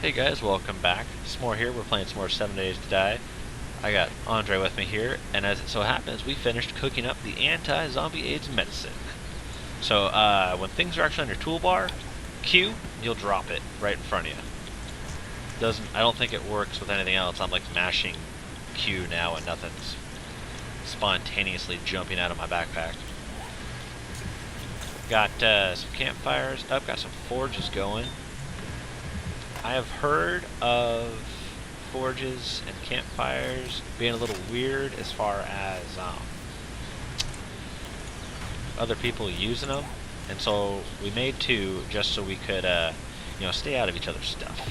Hey guys, welcome back. S'more here. We're playing some more 7 Days to Die. I got Andre with me here, and as it so happens, we finished cooking up the anti-zombie AIDS medicine. So, when things are actually on your toolbar, Q, you'll drop it right in front of you. I don't think it works with anything else. I'm like mashing Q now and nothing's spontaneously jumping out of my backpack. Got some campfires. I've got some forges going. I have heard of forges and campfires being a little weird as far as other people using them, and so we made two just so we could, stay out of each other's stuff.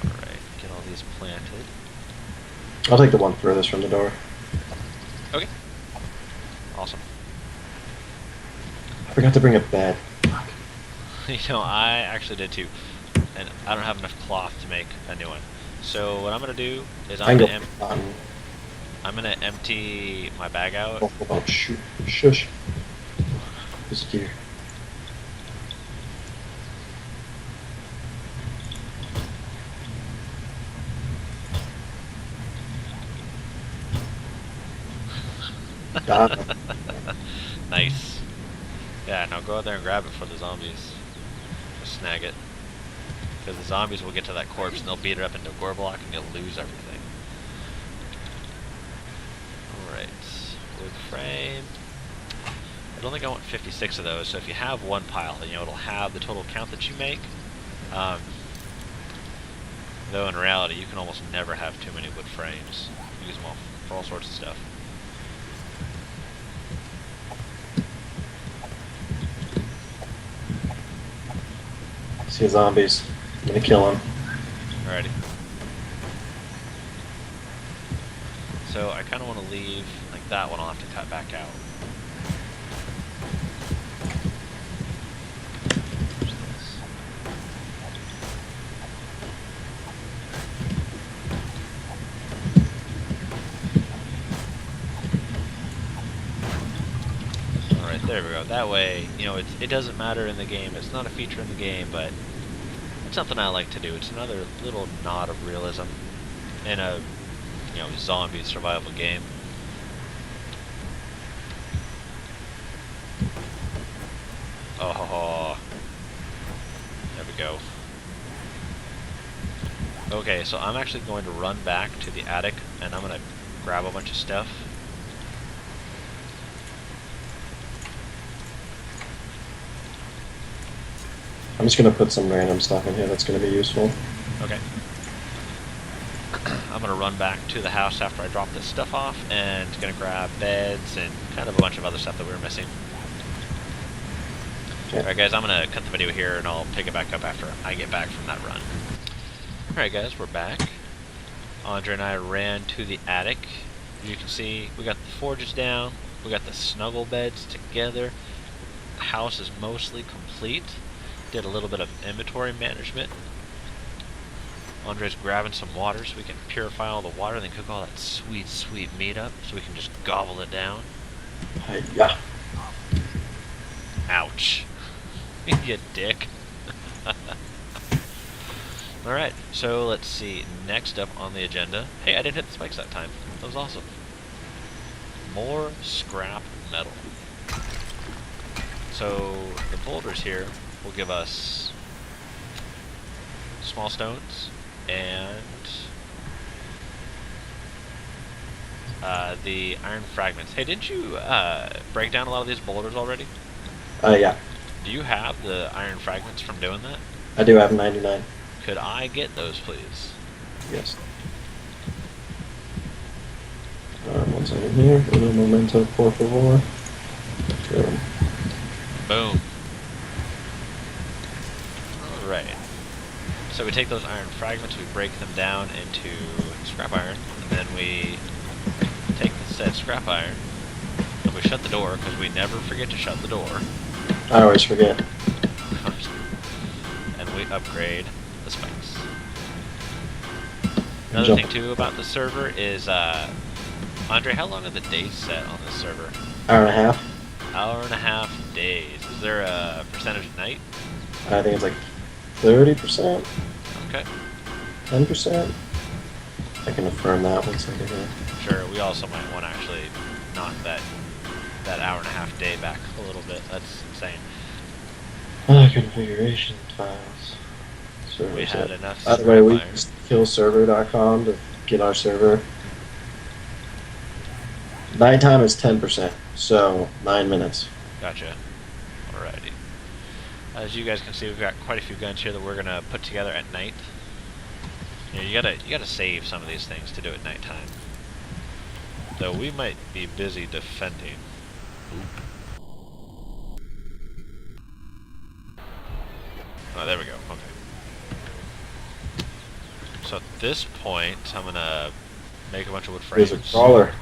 Alright, get all these planted. I'll take the one furthest from the door. Okay. Awesome. I forgot to bring a bed. I actually did too, and I don't have enough cloth to make a new one. So what I'm gonna do is I'm gonna empty my bag out. Oh, shush. This gear. Nice. Yeah, now go out there and grab it for the zombies. Just snag it. Because the zombies will get to that corpse and they'll beat it up into a gore block and you'll lose everything. Alright. Wood frame. I don't think I want 56 of those, so if you have one pile, then it'll have the total count that you make. Though in reality, you can almost never have too many wood frames. Use them all for all sorts of stuff. See zombies. I'm gonna kill them. Alrighty. So I kind of want to leave, like that one I'll have to cut back out. Alright, there we go. That way, it doesn't matter in the game. It's not a feature in the game, but it's something I like to do. It's another little nod of realism in a, zombie survival game. Oh, there we go. Okay, so I'm actually going to run back to the attic, and I'm going to grab a bunch of stuff. I'm just gonna put some random stuff in here that's gonna be useful. Okay. I'm gonna run back to the house after I drop this stuff off, and gonna grab beds and kind of a bunch of other stuff that we were missing. Okay. Alright guys, I'm gonna cut the video here and I'll pick it back up after I get back from that run. Alright guys, we're back. Andre and I ran to the attic. As you can see, we got the forges down, we got the snuggle beds together. The house is mostly complete. Did a little bit of inventory management. Andre's grabbing some water so we can purify all the water and then cook all that sweet, sweet meat up so we can just gobble it down. Yeah. Ouch. You dick. Alright, so let's see. Next up on the agenda. Hey, I didn't hit the spikes that time. That was awesome. More scrap metal. So, the boulders here will give us small stones and the iron fragments. Hey, didn't you break down a lot of these boulders already? Yeah. Do you have the iron fragments from doing that? I do have 99. Could I get those, please? Yes. One second here. Uno momento, por favor. Good. Boom. Alright. So we take those iron fragments, we break them down into scrap iron, and then we take the said scrap iron, and we shut the door, because we never forget to shut the door. I always forget. And we upgrade the spikes. Another thing too about the server is, Andre, how long are the days set on this server? Hour and a half. Hour and a half days. Is there a percentage of night? I think it's like 30%, Okay. 10%. I can affirm that one second here. Sure. We also might want to actually knock that hour and a half day back a little bit. That's insane. Configuration files. We Server had set. enough By the way, scrap we iron. used killserver.com to get our server. Nighttime is 10%, so 9 minutes. Gotcha. Alrighty. As you guys can see, we've got quite a few guns here that we're gonna put together at night. You gotta save some of these things to do at nighttime. Though we might be busy defending. Oop. Oh, there we go. Okay. So at this point, I'm gonna make a bunch of wood There's a frames. crawler.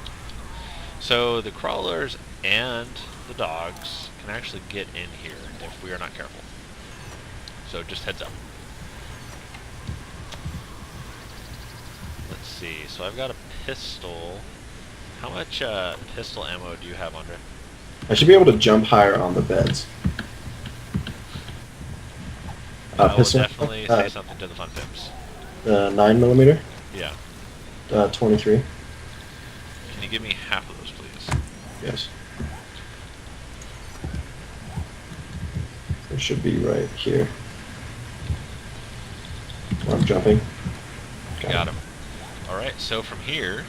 So the crawlers and the dogs can actually get in here if we are not careful. So just heads up. Let's see. So I've got a pistol. How much pistol ammo do you have, Andre? I should be able to jump higher on the beds. I will Pistol. definitely say something to the fun pips. 9mm. Yeah. 23. Can you give me half of those, please? Yes. It should be right here. Where I'm jumping. Got him. Alright, so from here...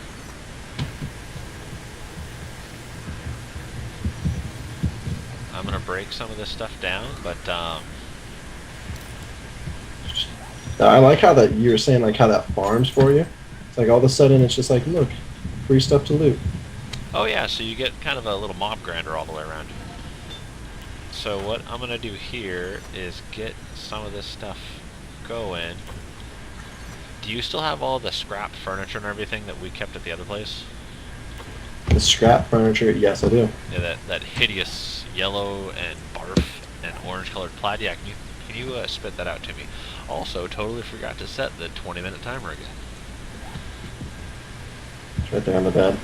I'm going to break some of this stuff down, but I like how that you were saying, like how that farms for you. It's like all of a sudden it's just like, look, free stuff to loot. oh yeah, so you get kind of a little mob grinder all the way around. So what I'm going to do here is get some of this stuff going. Do you still have all the scrapped furniture and everything that we kept at the other place? The scrap furniture, yes, I do. Yeah, that hideous yellow and barf and orange colored plaid. Yeah, can you spit that out to me? Also, totally forgot to set the 20-minute timer again. It's right there on the bed.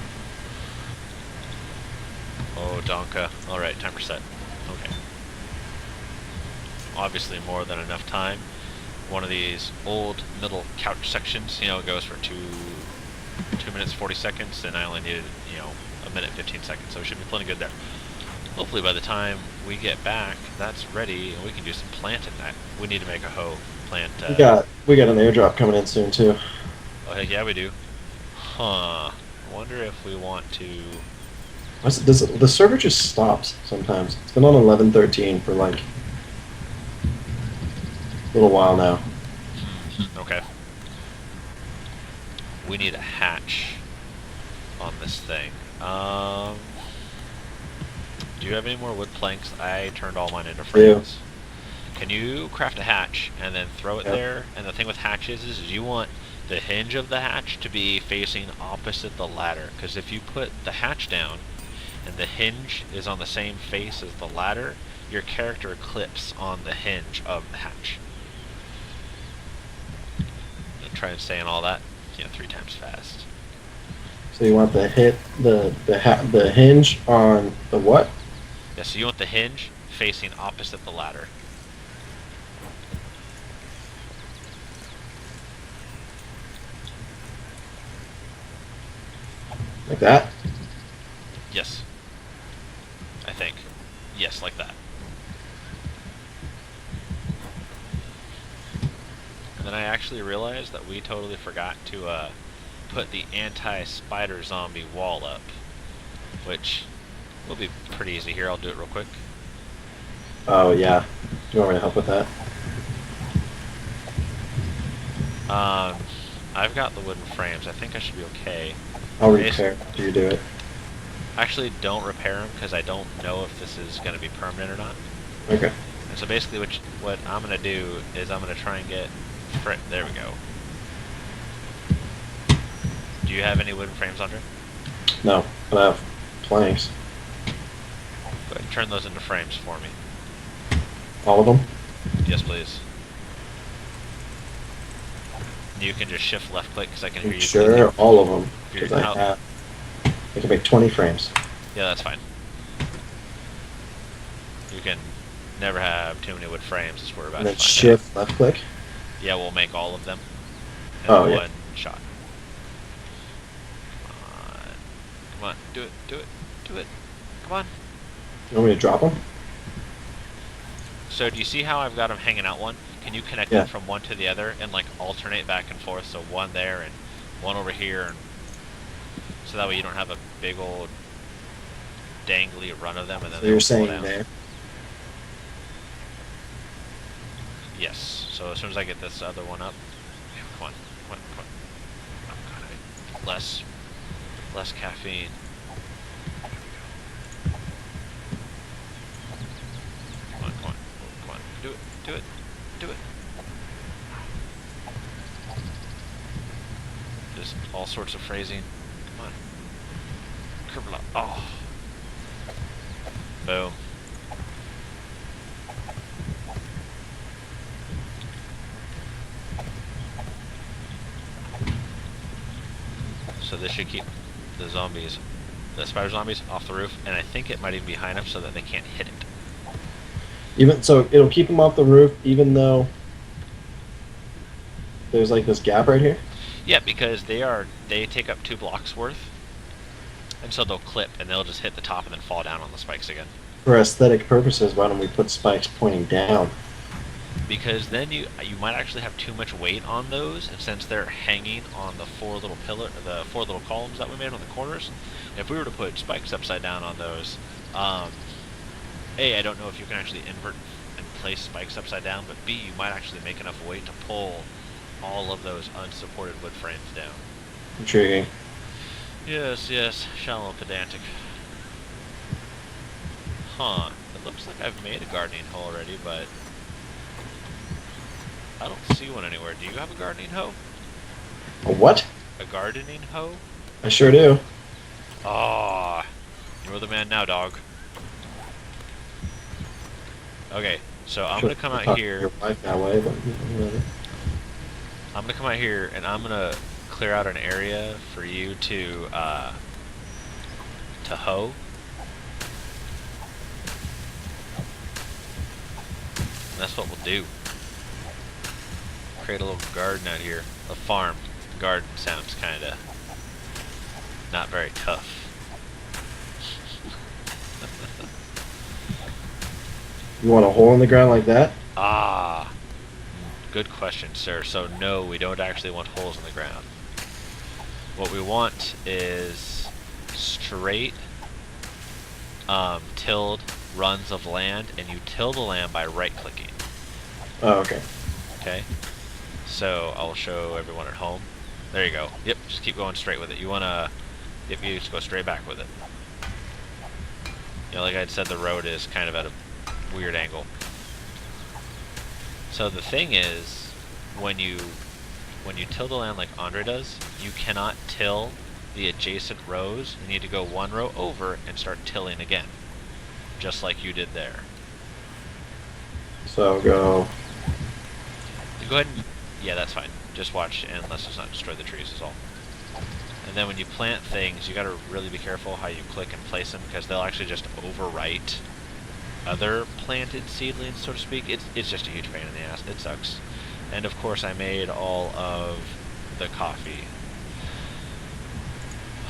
Oh, Donka. Alright, timer set. Okay. Obviously more than enough time. One of these old middle couch sections, you know, goes for 2 minutes 40 seconds, and I only needed, you know, 1 minute 15 seconds, so it should be plenty good there. Hopefully by the time we get back, that's ready, and we can do some planting. We need to make a hoe plant. We got an airdrop coming in soon too. Oh heck yeah, we do. Huh. I wonder if we want to. The server just stops sometimes. It's been on 11.13 for like a little while now. Okay. We need a hatch on this thing. Do you have any more wood planks? I turned all mine into frames. Can you craft a hatch and then throw it there? And the thing with hatches is you want the hinge of the hatch to be facing opposite the ladder. Because if you put the hatch down and the hinge is on the same face as the ladder, your character clips on the hinge of the hatch. And try and stay in all that, 3 times fast. So you want the hinge on the what? Yeah, so you want the hinge facing opposite the ladder. Like that? Yes. I think. Yes, like that. And then I actually realized that we totally forgot to put the anti-spider zombie wall up, which will be pretty easy here. I'll do it real quick. Oh yeah. Do you want me to help with that? I've got the wooden frames. I think I should be okay. I'll repair after you do it. Actually, don't repair them because I don't know if this is going to be permanent or not. Okay. And so basically what I'm going to do is I'm going to try and get... There we go. Do you have any wooden frames, Andre? No, but I have planks. Go ahead and turn those into frames for me. All of them? Yes, please. You can just shift left click because I can hear you. Sure, clicking. all of them. You're Because I can make 20 frames. Yeah, that's fine. You can Never have too many wood frames, as we're about And to then find out. shift left click. Yeah, we'll make all of them in Oh, yeah. one shot. Come on, do it, do it, do it. Come on. You want me to drop them? So do you see how I've got them hanging out one? Can you connect Yeah. them from one to the other and like alternate back and forth? So one there and one over here, and so that way you don't have a big old dangly run of them and then So they you're will fall saying down. there? Yes. So as soon as I get this other one up, yeah, come on, come on, come on. Oh god, less caffeine. There we go. Come on, come on, come on. Do it, do it, do it. Just all sorts of phrasing. Come on. Kerbala. Oh. Boom. So this should keep the zombies, the spider zombies, off the roof, and I think it might even be high enough so that they can't hit it. Even so, it'll keep them off the roof, even though there's like this gap right here. Yeah, because they take up 2 blocks worth, and so they'll clip and they'll just hit the top and then fall down on the spikes again. For aesthetic purposes, why don't we put spikes pointing down? Because then you might actually have too much weight on those, and since they're hanging on the 4 little columns that we made on the corners, if we were to put spikes upside down on those, A, I don't know if you can actually invert and place spikes upside down, but B, you might actually make enough weight to pull all of those unsupported wood frames down. Intriguing. Yes, yes, shallow pedantic. Huh, it looks like I've made a gardening hoe already, but I don't see one anywhere. Do you have a gardening hoe? A what? A gardening hoe? I sure do. Ah, you're the man now, dog. Okay, so I'm gonna come out here. Your wife that way, but whatever. I'm gonna come out here and I'm gonna clear out an area for you to hoe. And that's what we'll do. Create a little garden out here. A farm. Garden sounds kinda not very tough. You want a hole in the ground like that? Ah, good question, sir. So no, we don't actually want holes in the ground. What we want is straight tilled runs of land, and you till the land by right-clicking. Oh, okay. Okay? So I'll show everyone at home. There you go. Yep, just keep going straight with it. You wanna, if you just go straight back with it. You know, like I said, the road is kind of at a weird angle. So the thing is, when you till the land like Andre does, you cannot till the adjacent rows. You need to go 1 row over and start tilling again, just like you did there. So go. Go ahead and, yeah, that's fine. Just watch, and let's just not destroy the trees is all. And then when you plant things, you gotta really be careful how you click and place them, because they'll actually just overwrite other planted seedlings, so to speak. It's just a huge pain in the ass. It sucks. And of course I made all of the coffee.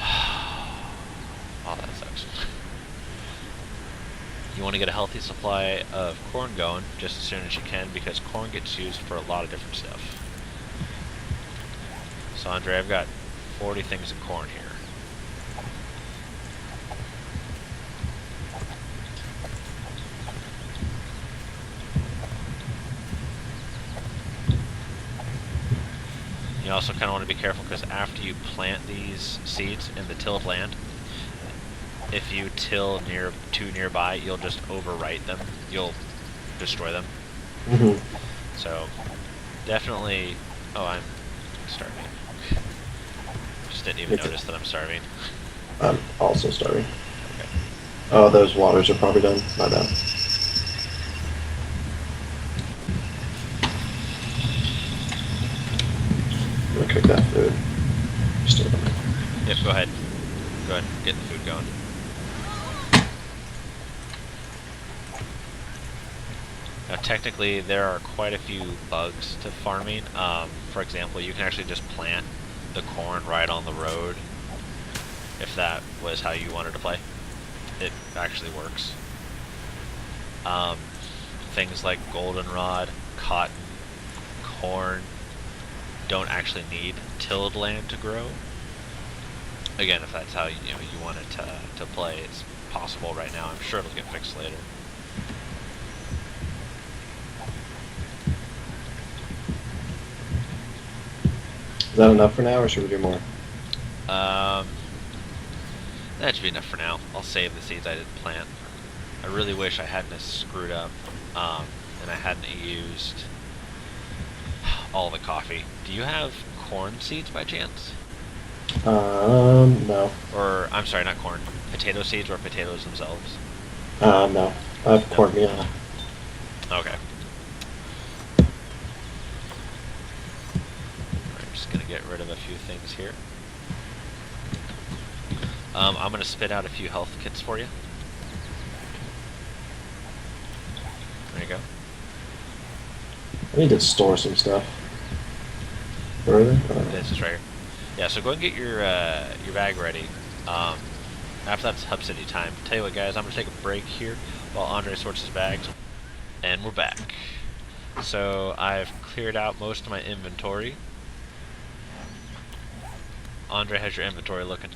Oh, that sucks. You want to get a healthy supply of corn going just as soon as you can, because corn gets used for a lot of different stuff. So Andre, I've got 40 things of corn here. You also kind of want to be careful, because after you plant these seeds in the tilled land, if you till too nearby, you'll just overwrite them. You'll destroy them. Mm-hmm. So definitely. Oh, I'm starving. Just didn't even notice that I'm starving. I'm also starving. Okay. Oh, those waters are probably done. My bad. I'm gonna cook that food. Just a minute. Yep. Go ahead. Go ahead. Get the food going. Now, technically, there are quite a few bugs to farming. For example, you can actually just plant the corn right on the road if that was how you wanted to play. It actually works. Um, Things like goldenrod, cotton, corn don't actually need tilled land to grow. Again, if that's how you want it to play, it's possible right now. I'm sure it'll get fixed later. Is that enough for now, or should we do more? Um, that should be enough for now. I'll save the seeds I didn't plant. I really wish I hadn't screwed up, and I hadn't used all the coffee. Do you have corn seeds by chance? No. Or, I'm sorry, not corn. Potato seeds or potatoes themselves? No. I have No. cornmeal. Okay. I'm just gonna get rid of a few things here. I'm gonna spit out a few health kits for you. There you go. I need to store some stuff. Where are they? This is right here. Yeah, so go and get your bag ready. After that's Hub City time. Tell you what, guys, I'm gonna take a break here while Andre sorts his bags, and we're back. So I've cleared out most of my inventory. Andre, how's your inventory looking?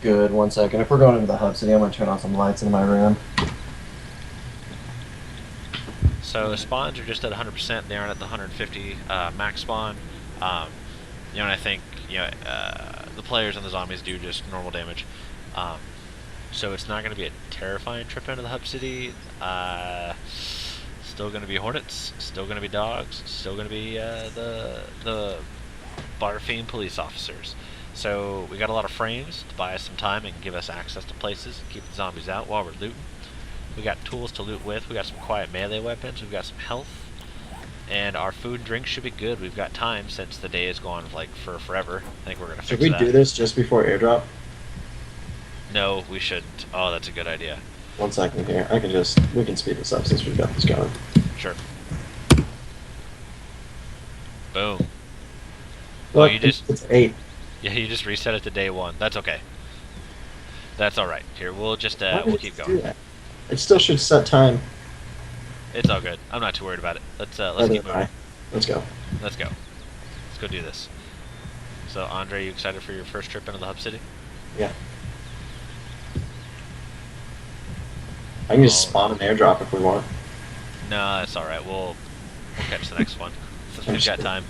Good, 1 second. If we're going into the Hub City, I'm going to turn on some lights in my room. So spawns are just at 100%. They aren't at the 150 max spawn. And I think the players and the zombies do just normal damage. So it's not going to be a terrifying trip into the Hub City. Still going to be hornets. Still going to be dogs. Still going to be the barfing police officers. So we got a lot of frames to buy us some time and give us access to places, keep the zombies out while we're looting. We got tools to loot with. We got some quiet melee weapons. We've got some health, and our food and drink should be good. We've got time since the day is gone like for forever. I think we're gonna fix Should we that. do this just before airdrop? No, we shouldn't. Oh, that's a good idea. 1 second here. We can speed this up since we've got this going. Sure. Boom. Look, you just it's 8. yeah, you just reset it to day 1. That's okay. That's all right. Here, we'll just Why we'll did keep it do going. that? It still should set time. It's all good. I'm not too worried about it. Let's Neither keep am I. moving. Let's go. Let's go. Let's go do this. So, Andre, you excited for your first trip into the Hub City? Yeah. I can just spawn an airdrop if we want. No, that's all right. We'll catch the next one since we've got time.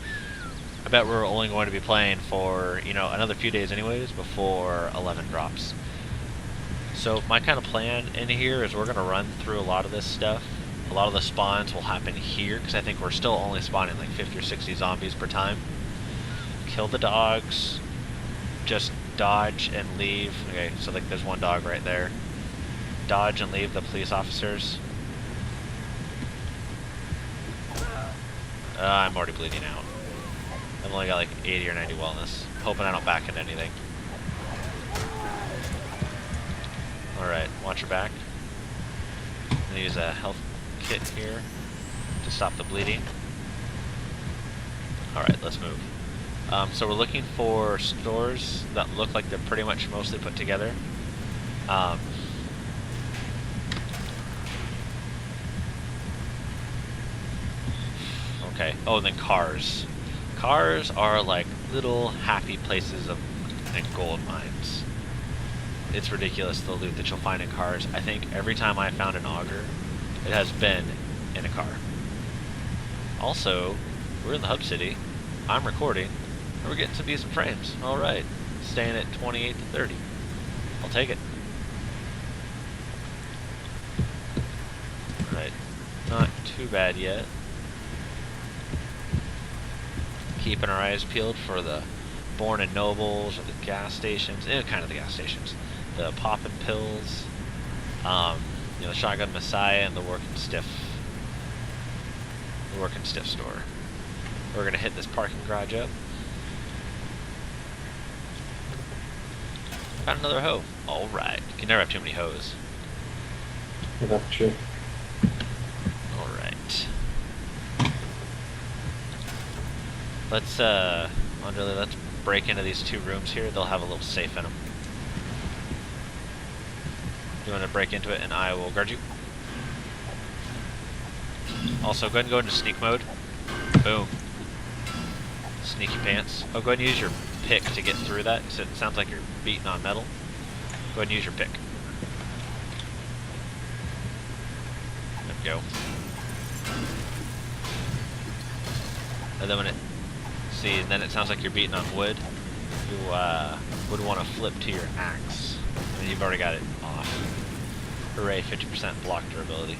I bet we're only going to be playing for another few days anyways before 11 drops. So my kind of plan in here is we're going to run through a lot of this stuff. A lot of the spawns will happen here because I think we're still only spawning like 50 or 60 zombies per time. Kill the dogs. Just dodge and leave. Okay, so like there's one dog right there. Dodge and leave the police officers. I'm already bleeding out. I've only got like 80 or 90 wellness. Hoping I don't back into anything. Alright, watch your back. I'm gonna use a health kit here to stop the bleeding. Alright, let's move. So we're looking for stores that look like they're pretty much mostly put together. Okay. Oh, and then cars. Cars are like little happy places of and gold mines. It's ridiculous the loot that you'll find in cars. I think every time I found an auger, it has been in a car. Also, we're in the Hub City. I'm recording, and we're getting some decent frames. All right, staying at 28 to 30. I'll take it. All right, not too bad yet. Keeping our eyes peeled for the Born and Nobles or the gas stations, kind of the gas stations, the poppin' pills, the Shotgun Messiah and the Working Stiff store. We're gonna hit this parking garage up. Found another hoe. All right, you can never have too many hoes. Yeah, that's true. All right. Alright. Let's, Andre, let's break into these 2 rooms here. They'll have a little safe in them. You want to break into it, and I will guard you. Also, go ahead and go into sneak mode. Boom. Sneaky pants. Oh, go ahead and use your pick to get through that, because it sounds like you're beating on metal. Go ahead and use your pick. There we go. And then when it... See, and then it sounds like you're beating on wood. You would want to flip to your axe. I mean, you've already got it off. Hooray, 50% block durability.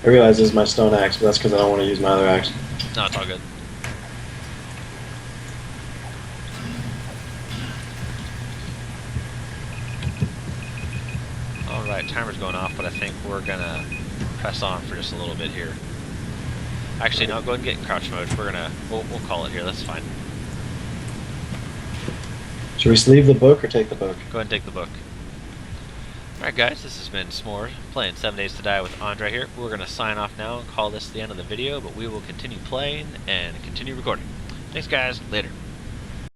I realize this is my stone axe, but that's because I don't want to use my other axe. No, it's all good. Alright, timer's going off, but I think we're gonna press on for just a little bit here. Actually, no, go ahead and get in crouch mode. We'll call it here, that's fine. Should we sleeve the book or take the book? Go ahead and take the book. Alright guys, this has been S'more, playing 7 Days to Die with Andre here. We're going to sign off now and call this the end of the video, but we will continue playing and continue recording. Thanks guys, later.